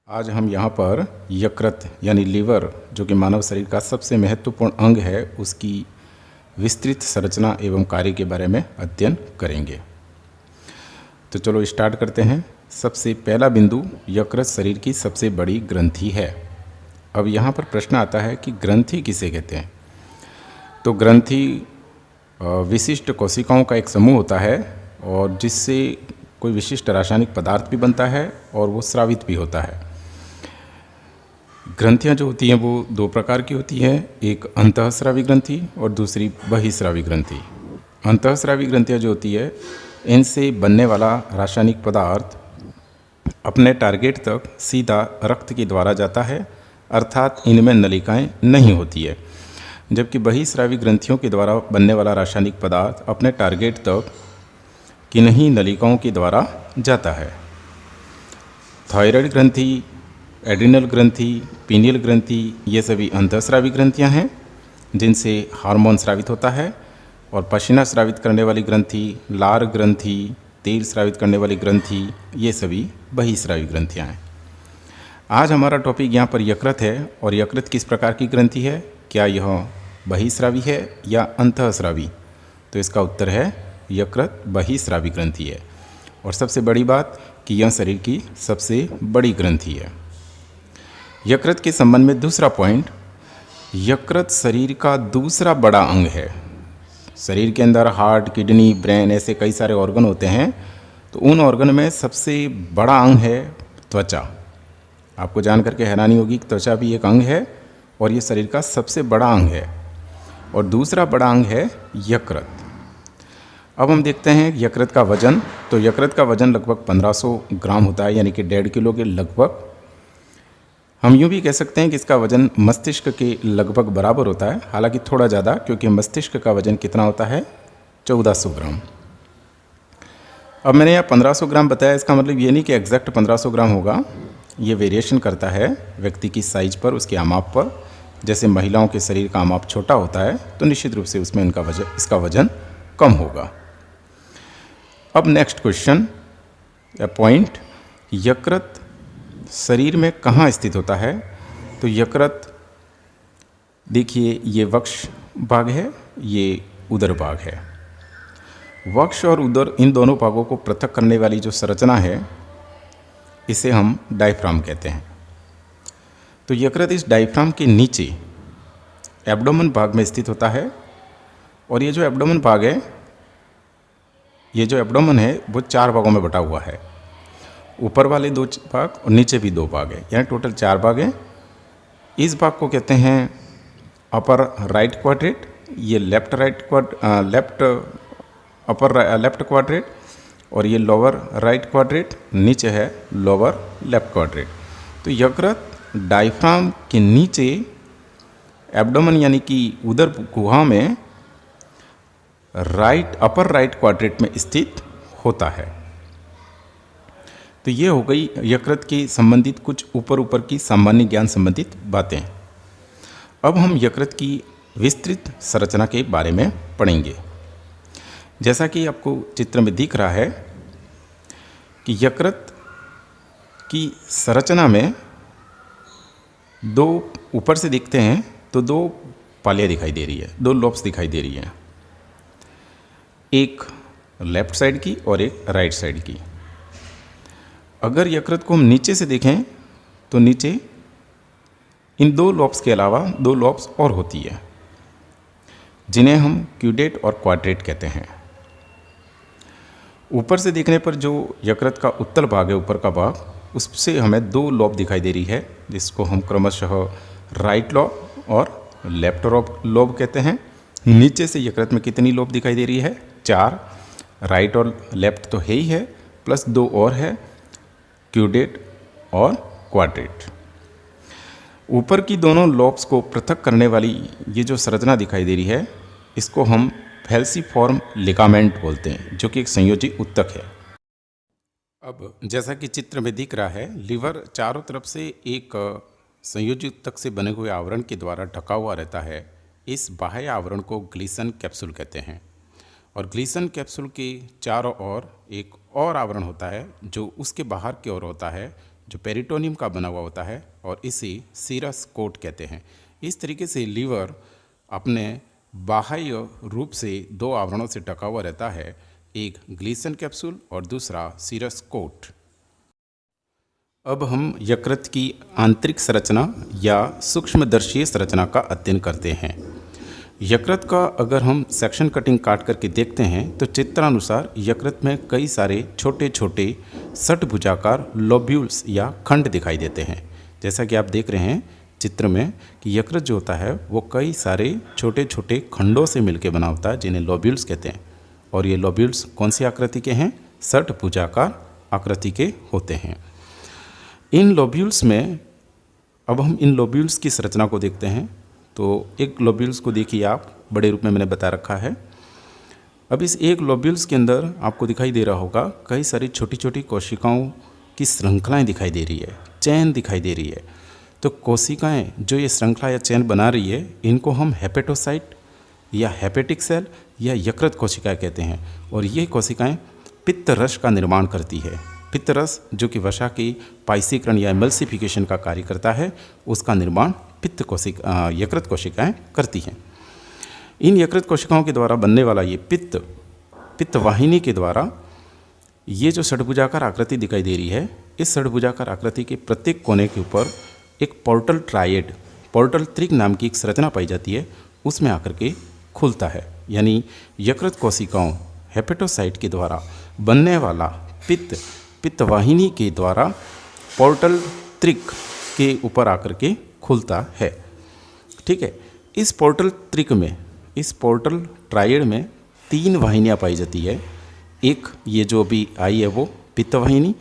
आज हम यहाँ पर यकृत यानी लीवर जो कि मानव शरीर का सबसे महत्वपूर्ण अंग है उसकी विस्तृत संरचना एवं कार्य के बारे में अध्ययन करेंगे। तो चलो स्टार्ट करते हैं। सबसे पहला बिंदु, यकृत शरीर की सबसे बड़ी ग्रंथि है। अब यहाँ पर प्रश्न आता है कि ग्रंथि किसे कहते हैं। तो ग्रंथि विशिष्ट कोशिकाओं का एक समूह होता है और जिससे कोई विशिष्ट रासायनिक पदार्थ भी बनता है और वो स्रावित भी होता है। ग्रंथियाँ जो होती हैं वो दो प्रकार की होती हैं, एक अंतःस्रावी ग्रंथि और दूसरी बहिःस्रावी ग्रंथि। अंतःस्रावी ग्रंथियाँ जो होती है इनसे बनने वाला रासायनिक पदार्थ अपने टारगेट तक सीधा रक्त के द्वारा जाता है, अर्थात इनमें नलिकाएं नहीं होती है। जबकि बहिःस्रावी ग्रंथियों के द्वारा बनने वाला रासायनिक पदार्थ अपने टारगेट तक किन्हीं नलिकाओं के द्वारा जाता है। थायराइड ग्रंथि, एड्रिनल ग्रंथि, पीनियल ग्रंथि ये सभी अंतःस्रावी ग्रंथियां हैं जिनसे हार्मोन स्रावित होता है। और पसीना स्रावित करने वाली ग्रंथि, लार ग्रंथि, तेल स्रावित करने वाली ग्रंथि ये सभी बहिःस्रावी ग्रंथियां हैं। आज हमारा टॉपिक यहाँ पर यकृत है। और यकृत किस प्रकार की ग्रंथि है, क्या यह बहिःस्रावी है या अंतःस्रावी? तो इसका उत्तर है यकृत बहिःस्रावी ग्रंथि है। और सबसे बड़ी बात कि यह शरीर की सबसे बड़ी ग्रंथि है। यकृत के संबंध में दूसरा पॉइंट, यकृत शरीर का दूसरा बड़ा अंग है। शरीर के अंदर हार्ट, किडनी, ब्रेन ऐसे कई सारे ऑर्गन होते हैं, तो उन ऑर्गन में सबसे बड़ा अंग है त्वचा। आपको जान करके हैरानी होगी कि त्वचा भी एक अंग है और ये शरीर का सबसे बड़ा अंग है। और दूसरा बड़ा अंग है यकृत। अब हम देखते हैं यकृत का वजन। तो यकृत का वजन लगभग 1500 ग्राम होता है, यानी कि 1.5 किलो के लगभग। हम यूँ भी कह सकते हैं कि इसका वजन मस्तिष्क के लगभग बराबर होता है, हालांकि थोड़ा ज़्यादा, क्योंकि मस्तिष्क का वजन कितना होता है 1400 ग्राम। अब मैंने यहाँ 1500 ग्राम बताया, इसका मतलब ये नहीं कि एग्जैक्ट 1500 ग्राम होगा, ये वेरिएशन करता है व्यक्ति की साइज पर, उसके आमाप पर। जैसे महिलाओं के शरीर का आमाप छोटा होता है तो निश्चित रूप से उसमें इसका वजन कम होगा। अब नेक्स्ट क्वेश्चन या पॉइंट, यकृत शरीर में कहाँ स्थित होता है। तो यकृत देखिए, ये वक्ष भाग है, ये उदर भाग है। वक्ष और उदर इन दोनों भागों को पृथक करने वाली जो संरचना है इसे हम डायफ्राम कहते हैं। तो यकृत इस डायफ्राम के नीचे एब्डोमेन भाग में स्थित होता है। और ये जो एब्डोमेन भाग है, ये जो एब्डोमेन है वो 4 भागों में बटा हुआ है। ऊपर वाले 2 भाग और नीचे भी 2 भाग है, यानी टोटल 4 भाग हैं। इस भाग को कहते हैं अपर राइट क्वाड्रेंट, ये लेफ्ट क्वाड्रेंट, और ये लोअर राइट क्वाड्रेंट, नीचे है लोअर लेफ्ट क्वाड्रेंट। तो यकृत डायफ्राम के नीचे एब्डोमेन यानी कि उदर गुहा में अपर राइट क्वाड्रेंट में स्थित होता है। तो ये हो गई यकृत के संबंधित कुछ ऊपर की सामान्य ज्ञान संबंधित बातें। अब हम यकृत की विस्तृत संरचना के बारे में पढ़ेंगे। जैसा कि आपको चित्र में दिख रहा है कि यकृत की संरचना में 2 ऊपर से देखते हैं तो 2 पालियाँ दिखाई दे रही है, 2 लोब्स दिखाई दे रही हैं, एक लेफ्ट साइड की और एक राइट साइड की। अगर यकृत को हम नीचे से देखें तो नीचे इन 2 लोब्स के अलावा 2 लोब्स और होती है, जिन्हें हम क्यूडेट और क्वाड्रेट कहते हैं। ऊपर से देखने पर जो यकृत का उत्तल भाग है, ऊपर का भाग, उससे हमें 2 लोब दिखाई दे रही है, जिसको हम क्रमशः राइट लोब और लेफ्ट लोब कहते हैं। नीचे से यकृत में कितनी लोब दिखाई दे रही है? 4। राइट और लेफ्ट तो है ही है, प्लस 2 और है, क्यूडेट और क्वाड्रेट। ऊपर की दोनों लोब्स को पृथक करने वाली ये जो संरचना दिखाई दे रही है, इसको हम फैल्सीफॉर्म लिगामेंट बोलते हैं, जो कि एक संयोजी ऊतक है। अब जैसा कि चित्र में दिख रहा है, लीवर चारों तरफ से एक संयोजी ऊतक से बने हुए आवरण के द्वारा ढका हुआ रहता है। इस बाह्य आवरण को ग्लीसन कैप्सूल कहते हैं। और ग्लीसन कैप्सूल के चारों ओर एक और आवरण होता है जो उसके बाहर की ओर होता है, जो पेरिटोनियम का बना हुआ होता है और इसे सीरस कोट कहते हैं। इस तरीके से लीवर अपने बाह्य रूप से दो आवरणों से ढका हुआ रहता है, एक ग्लीसन कैप्सूल और दूसरा सीरस कोट। अब हम यकृत की आंतरिक संरचना या सूक्ष्मदर्शीय संरचना का अध्ययन करते हैं। यकृत का अगर हम सेक्शन कटिंग काट करके देखते हैं तो चित्रानुसार यकृत में कई सारे छोटे छोटे षटभुजाकार लोब्यूल्स या खंड दिखाई देते हैं। जैसा कि आप देख रहे हैं चित्र में कि यकृत जो होता है वो कई सारे छोटे छोटे खंडों से मिलकर बना होता है, जिन्हें लोब्यूल्स कहते हैं। और ये लोब्यूल्स कौन सी आकृति के हैं? षटभुजाकार आकृति के होते हैं। इन लोब्यूल्स में अब हम इन लोब्यूल्स की संरचना को देखते हैं। तो एक लोब्यूल्स को देखिए आप, बड़े रूप में मैंने बता रखा है। अब इस एक लोब्यूल्स के अंदर आपको दिखाई दे रहा होगा कई सारी छोटी छोटी कोशिकाओं की श्रृंखलाएं दिखाई दे रही है, चैन दिखाई दे रही है। तो कोशिकाएं जो ये श्रृंखला या चैन बना रही है, इनको हम हेपेटोसाइट या हेपेटिक सेल या यकृत कोशिकाएं कहते हैं। और ये कोशिकाएं पित्त रस का निर्माण करती है। पित्त रस जो कि वसा की पाइसीकरण या एमल्सिफिकेशन का कार्य करता है, उसका निर्माण यकृत कोशिकाएं करती हैं। इन यकृत कोशिकाओं के द्वारा बनने वाला ये पित्त वाहिनी के द्वारा ये जो षटभुजाकार आकृति दिखाई दे रही है, इस षटभुजाकार आकृति के प्रत्येक कोने के ऊपर एक पोर्टल ट्रायड, पोर्टल त्रिक नाम की एक संरचना पाई जाती है, उसमें आकर के खुलता है। यानी यकृत कोशिकाओं हेपेटोसाइट के द्वारा बनने वाला पित्त वाहिनी के द्वारा पोर्टल त्रिक के ऊपर आकर के खुलता है। ठीक है, इस पोर्टल त्रिक में, इस पोर्टल ट्रायड में 3 वाहिनियाँ पाई जाती है। एक ये जो अभी आई है वो पित्त वाहिनी,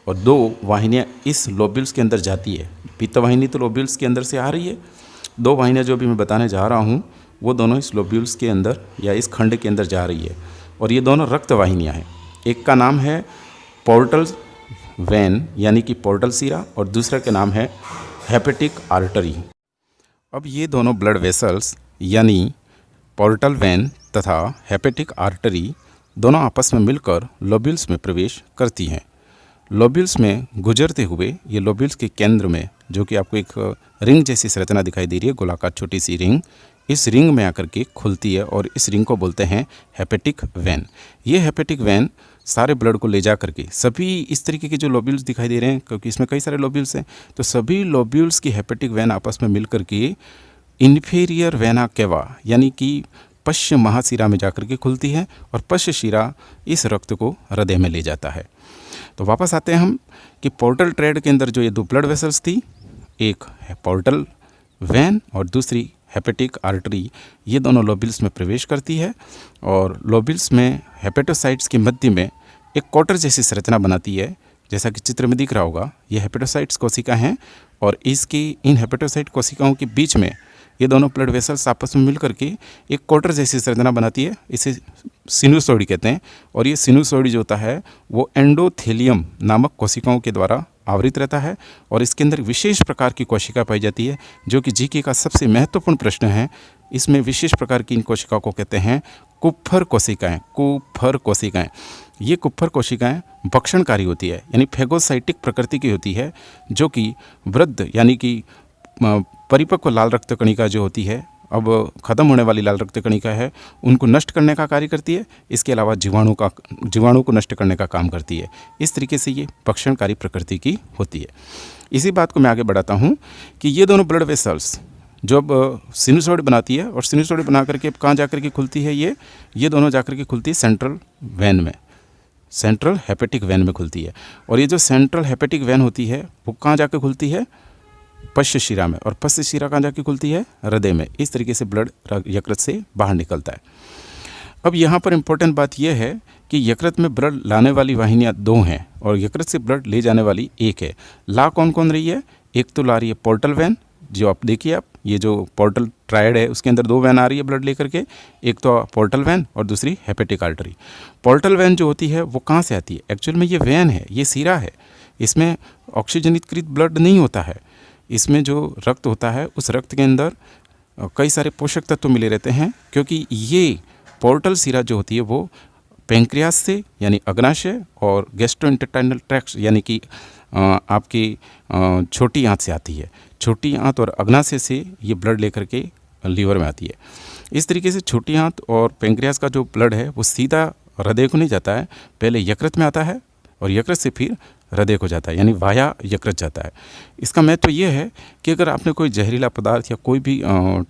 और 2 वाहिनियाँ इस लोब्यूल्स के अंदर जाती है। पित्त वाहिनी तो लोब्यूल्स के अंदर से आ रही है, 2 वाहिनियाँ जो अभी मैं बताने जा रहा हूँ वो दोनों इस लोब्यूल्स के अंदर या इस खंड के अंदर जा रही है। और ये दोनों रक्त वाहिनियाँ हैं। एक का नाम है पोर्टल वेन यानी कि पोर्टल सीरा, और दूसरे का नाम है हेपेटिक आर्टरी। अब ये दोनों ब्लड वेसल्स यानी पोर्टल वेन तथा हेपेटिक आर्टरी दोनों आपस में मिलकर लोब्यूल्स में प्रवेश करती हैं। लोब्यूल्स में गुजरते हुए ये लोब्यूल्स के केंद्र में, जो कि आपको एक रिंग जैसी संरचना दिखाई दे रही है, गोलाकार छोटी सी रिंग, इस रिंग में आकर के खुलती है और इस रिंग को बोलते हैं हेपेटिक वेन। ये हेपेटिक वेन सारे ब्लड को ले जा करके, सभी इस तरीके के जो लोब्यूल्स दिखाई दे रहे हैं, क्योंकि इसमें कई सारे लोब्यूल्स हैं, तो सभी लोब्यूल्स की हेपेटिक वेन आपस में मिल करके इन्फीरियर वेना केवा यानी कि पश्च महाशिरा में जाकर के खुलती है, और पश्च शिरा इस रक्त को हृदय में ले जाता है। तो वापस आते हैं हम कि पोर्टल ट्रेड के अंदर जो ये 2 ब्लड वेसल्स थी, एक है पोर्टल वेन और दूसरी हेपेटिक आर्टरी, ये दोनों लोब्यूल्स में प्रवेश करती है। और लोब्यूल्स में हेपेटोसाइट्स के मध्य में एक क्वार्टर जैसी संरचना बनाती है। जैसा कि चित्र में दिख रहा होगा, ये हेपेटोसाइट्स कोशिका हैं, और इन हेपेटोसाइट कोशिकाओं के बीच में ये दोनों ब्लड वेसल्स आपस में मिलकर के एक क्वार्टर जैसी संरचना बनाती है। इसे सिनुसोइड कहते हैं। और ये सिनुसोइड जो होता है वो एंडोथेलियम नामक कोशिकाओं के द्वारा आवृत रहता है, और इसके अंदर विशेष प्रकार की कोशिका पाई जाती है, जो कि जीके का सबसे महत्वपूर्ण प्रश्न है। इसमें विशेष प्रकार की इन कोशिकाओं को कहते हैं कुप्फर कोशिकाएं। कुप्फर कोशिकाएं, ये कुप्फर कोशिकाएं भक्षणकारी होती है, यानी फेगोसाइटिक प्रकृति की होती है, जो कि वृद्ध यानी कि परिपक्व लाल रक्त कणिका जो होती है, अब ख़त्म होने वाली लाल रक्त कणिका है, उनको नष्ट करने का कार्य करती है। इसके अलावा जीवाणु को नष्ट करने का काम करती है। इस तरीके से ये भक्षणकारी प्रकृति की होती है। इसी बात को मैं आगे बढ़ाता हूँ कि ये दोनों ब्लड वेसल्स जो अब सिनुसोइड बनाती है, और सिनुसोइड बना करके अब कहाँ जाकर के खुलती है, ये दोनों जाकर के खुलती है सेंट्रल वेन में, सेंट्रल हेपेटिक वेन में खुलती है। और ये जो सेंट्रल हेपेटिक वेन होती है वो कहाँ जाकर खुलती है, पश्च शिरा में, और पश्च शिरा कहाँ जाके खुलती है, हृदय में। इस तरीके से ब्लड यकृत से बाहर निकलता है। अब यहाँ पर इम्पोर्टेंट बात यह है कि यकृत में ब्लड लाने वाली वाहिनियाँ 2 हैं और यकृत से ब्लड ले जाने वाली 1 है। ला कौन कौन रही है? एक तो ला रही है पोर्टल वेन, जो आप देखिए, आप ये जो पोर्टल ट्रायड है उसके अंदर 2 वैन आ रही है ब्लड लेकर के, एक तो पोर्टल वैन और दूसरी हेपेटिक आर्टरी। पोर्टल वैन जो होती है वो कहाँ से आती है? एक्चुअल में ये वैन है, ये सीरा है, इसमें ऑक्सीजनितकृत ब्लड नहीं होता है। इसमें जो रक्त होता है उस रक्त के अंदर कई सारे पोषक तत्व मिले रहते हैं, क्योंकि ये पोर्टल सीरा जो होती है वो पैंक्रियास से यानी अग्नाशय और गैस्ट्रोइंटेस्टाइनल ट्रैक्ट यानी कि आपकी छोटी आंत से आती है। छोटी आंत और अग्नाशय से ये ब्लड लेकर के लीवर में आती है। इस तरीके से छोटी आंत और पेंक्रियास का जो ब्लड है वो सीधा हृदय को नहीं जाता है, पहले यकृत में आता है और यकृत से फिर हृदय को जाता है, यानी वाया यकृत जाता है। इसका महत्व ये है कि अगर आपने कोई जहरीला पदार्थ या कोई भी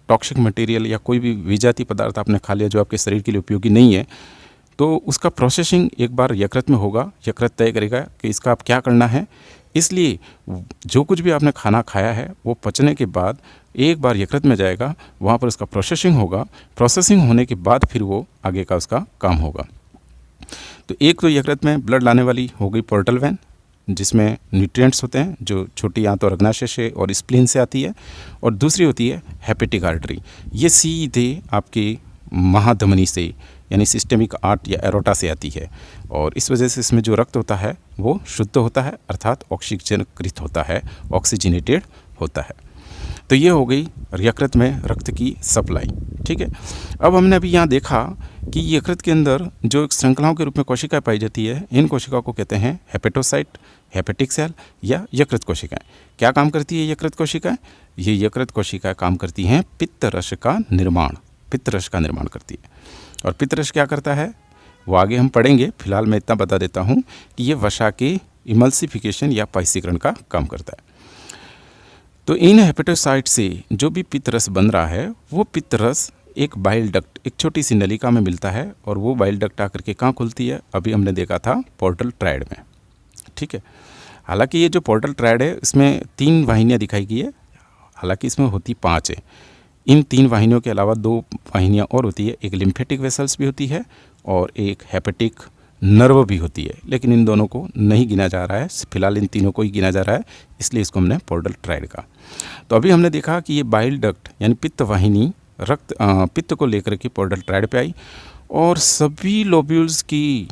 टॉक्सिक मटेरियल या कोई भी विजातीय पदार्थ आपने खा लिया जो आपके शरीर के लिए उपयोगी नहीं है, तो उसका प्रोसेसिंग एक बार यकृत में होगा। यकृत तय करेगा कि इसका आप क्या करना है। इसलिए जो कुछ भी आपने खाना खाया है वो पचने के बाद एक बार यकृत में जाएगा, वहाँ पर उसका प्रोसेसिंग होगा। प्रोसेसिंग होने के बाद फिर वो आगे का उसका काम होगा। तो एक तो यकृत में ब्लड लाने वाली हो गई पोर्टल वेन, जिसमें न्यूट्रिएंट्स होते हैं जो छोटी आंत और अग्नाशय से और स्प्लीन से आती है, और दूसरी होती है हेपेटिक आर्टरी। ये सीधे आपके महाधमनी से यानी सिस्टेमिक आर्ट या एरोटा से आती है, और इस वजह से इसमें जो रक्त होता है वो शुद्ध होता है, अर्थात ऑक्सीजनकृत होता है, ऑक्सीजनेटेड होता है। तो ये हो गई यकृत में रक्त की सप्लाई। ठीक है, अब हमने अभी यहाँ देखा कि यकृत के अंदर जो एक श्रृंखलाओं के रूप में कोशिकाएं पाई जाती है, इन कोशिकाओं को कहते हैं हेपेटोसाइट, हेपेटिक सेल या यकृत कोशिकाएं। क्या काम करती है यकृत कोशिकाएं? ये यकृत कोशिकाएं काम करती हैं पित्त रस का निर्माण, पित्त रस का निर्माण करती है। और पित्त रस क्या करता है वो आगे हम पढ़ेंगे, फिलहाल मैं इतना बता देता हूँ कि ये वसा के इमल्सिफिकेशन या पाइसीकरण का काम करता है। तो इन हेपेटोसाइट से जो भी पित्त रस बन रहा है वो पित्त रस एक बाइल डक्ट, एक छोटी सी नलिका में मिलता है, और वो बाइल डक्ट आकर के कहाँ खुलती है? अभी हमने देखा था पोर्टल ट्रायड में। ठीक है, हालांकि ये जो पोर्टल ट्रायड है इसमें 3 वाहिनियाँ दिखाई गई है, हालांकि इसमें होती 5 है। इन 3 वाहिनियों के अलावा 2 वाहिनियाँ और होती है, एक लिम्फेटिक वेसल्स भी होती है और एक हेपेटिक नर्व भी होती है, लेकिन इन दोनों को नहीं गिना जा रहा है, फिलहाल इन तीनों को ही गिना जा रहा है, इसलिए इसको हमने पोर्टल ट्रायड का। तो अभी हमने देखा कि ये बाइल डक्ट यानी पित्त वाहिनी रक्त पित्त को लेकर के पोर्टल ट्रायड पे आई, और सभी लोब्यूल्स की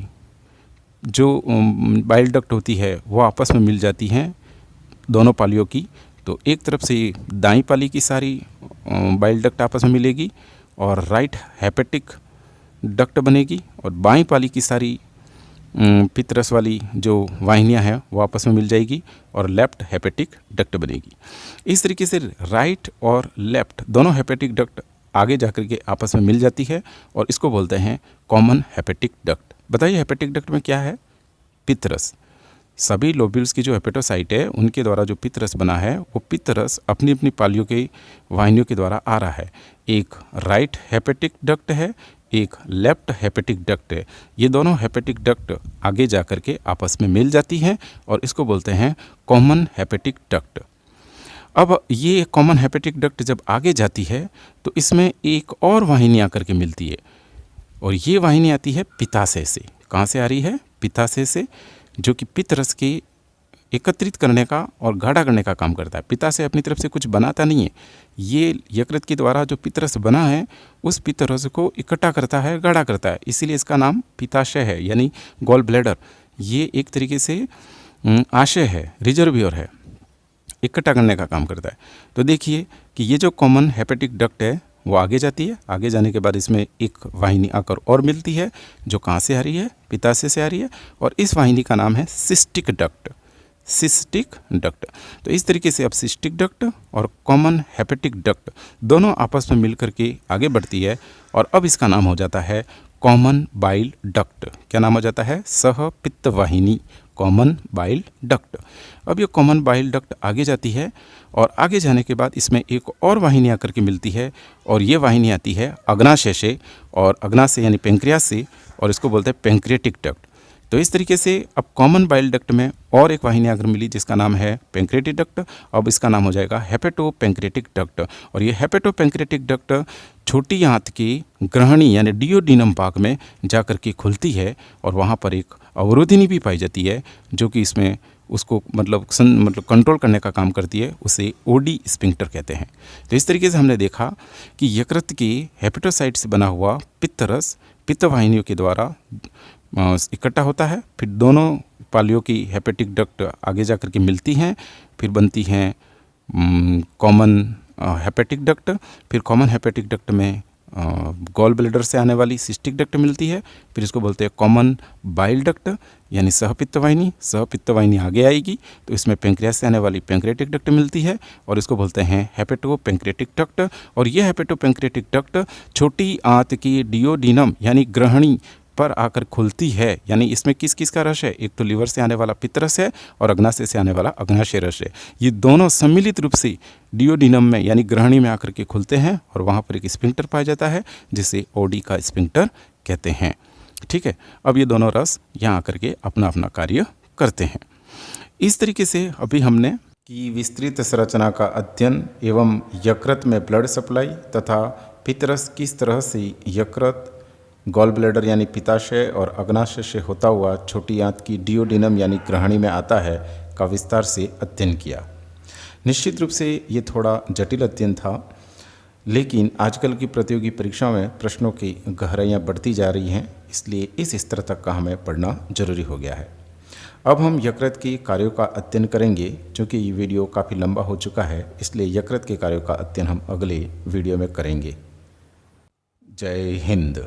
जो बाइल डक्ट होती है वो आपस में मिल जाती हैं दोनों पालियों की। तो एक तरफ से दाईं पाली की सारी बाइल डक्ट आपस में मिलेगी और राइट हेपेटिक डक्ट बनेगी, और बाईं पाली की सारी पित्त रस वाली जो वाहिनियाँ हैं वो आपस में मिल जाएगी और लेफ्ट हेपेटिक डक्ट बनेगी। इस तरीके से राइट और लेफ्ट दोनों हेपेटिक डक्ट आगे जाकर के आपस में मिल जाती है, और इसको बोलते हैं कॉमन हेपेटिक डक्ट। बताइए हेपेटिक डक्ट में क्या है? पित्त रस। सभी लोब्यूल्स की जो हेपेटोसाइट है उनके द्वारा जो पित्त रस बना है वो पित्त रस अपनी अपनी पालियों के वाहिनियों के द्वारा आ रहा है। एक राइट हेपेटिक डक्ट है, एक लेफ्ट हेपेटिक डक्ट है। ये दोनों हेपेटिक डक्ट आगे जाकर के आपस में मिल जाती हैं और इसको बोलते हैं कॉमन हेपेटिक डक्ट। अब ये कॉमन हेपेटिक डक्ट जब आगे जाती है तो इसमें एक और वाहिनी आकर के मिलती है, और ये वाहिनी आती है पित्ताशय से। कहाँ से आ रही है? पित्ताशय से, जो कि पित्त रस के एकत्रित करने का और गाढ़ा करने का काम करता है। पित्ताशय अपनी तरफ से कुछ बनाता नहीं है, ये यकृत के द्वारा जो पित्त रस बना है उस पित्त रस को इकट्ठा करता है, गाढ़ा करता है, इसीलिए इसका नाम पित्ताशय है, यानी गॉल ब्लैडर। ये एक तरीके से आशय है, रिजर्वियर है, इकट्ठा करने का काम करता है। तो देखिए कि ये जो कॉमन हेपेटिक डक्ट है वो आगे जाती है, आगे जाने के बाद इसमें एक वाहिनी आकर और मिलती है जो कहाँ से आ रही है? पित्ताशय से आ रही है, और इस वाहिनी का नाम है सिस्टिक डक्ट। Cystic duct. तो इस तरीके से अब सिस्टिक डक्ट और कॉमन हेपेटिक डक्ट दोनों आपस में मिलकर के आगे बढ़ती है, और अब इसका नाम हो जाता है कॉमन बाइल डक्ट। क्या नाम हो जाता है? सह पित्त वाहिनी, कॉमन बाइल डक्ट। अब ये कॉमन बाइल डक्ट आगे जाती है, और आगे जाने के बाद इसमें एक और वाहिनी आकर के मिलती है, और ये वाहिनी आती है अग्नाशय से, और अग्नाशय यानी पेंक्रियास से, और इसको बोलते हैं पेंक्रियाटिक डक्ट। तो इस तरीके से अब कॉमन बाइल डक्ट में और एक वाहिनी आकर मिली जिसका नाम है पेंक्रियाटिक डक्ट। अब इसका नाम हो जाएगा हेपेटो पेंक्रियाटिक डक्ट, और ये हेपेटो पेंक्रियाटिक डक्ट छोटी आंत की ग्रहणी यानी डियोडिनम भाग में जाकर के खुलती है, और वहाँ पर एक अवरोधिनी भी पाई जाती है जो कि इसमें उसको मतलब कंट्रोल करने का काम करती है, उसे ओडी स्फिंक्टर कहते हैं। तो इस तरीके से हमने देखा कि यकृत की हेपेटोसाइट से बना हुआ पित्त रस पित्त वाहिनियों के द्वारा इकट्ठा होता है, फिर दोनों पालियों की हेपेटिक डक्ट आगे जाकर के मिलती हैं, फिर बनती हैं कॉमन हेपेटिक डक्ट। फिर कॉमन हेपेटिक डक्ट में गॉल ब्लैडर से आने वाली सिस्टिक डक्ट मिलती है। फिर इसको बोलते हैं कॉमन बाइल डक्ट यानी सहपित्तवाहिनी। सहपित्तवाहिनी आगे आएगी तो इसमें पेंक्रियास से आने वाली पेंक्रेटिक डक्ट मिलती है और इसको बोलते हैं हेपेटो पेंक्रेटिक डक्ट। और ये हेपेटो पेंक्रेटिक डक्ट छोटी आंत की डियोडिनम यानी ग्रहणी पर आकर खुलती है। यानी इसमें किस किस का रस है? एक तो लीवर से आने वाला पित्त रस है और अग्नाशय से आने वाला अग्नाशय रस है। ये दोनों सम्मिलित रूप से डियोडिनम में यानी ग्रहणी में आकर के खुलते हैं और वहाँ पर एक स्फिंक्टर पाया जाता है जिसे ओडी का स्फिंक्टर कहते हैं। ठीक है, अब ये दोनों रस यहाँ आकर के अपना अपना कार्य करते हैं। इस तरीके से अभी हमने कि विस्तृत संरचना का अध्ययन एवं यकृत में ब्लड सप्लाई तथा पित्तरस किस तरह से यकृत, गॉल ब्लैडर यानी पित्ताशय और अग्नाशय से होता हुआ छोटी आंत की डियोडिनम यानी ग्रहणी में आता है का विस्तार से अध्ययन किया। निश्चित रूप से ये थोड़ा जटिल अध्ययन था, लेकिन आजकल की प्रतियोगी परीक्षाओं में प्रश्नों की गहराइयाँ बढ़ती जा रही हैं, इसलिए इस स्तर तक का हमें पढ़ना जरूरी हो गया है। अब हम यकृत के कार्यों का अध्ययन करेंगे। चूँकि ये वीडियो काफ़ी लंबा हो चुका है, इसलिए यकृत के कार्यों का अध्ययन हम अगले वीडियो में करेंगे। जय हिंद।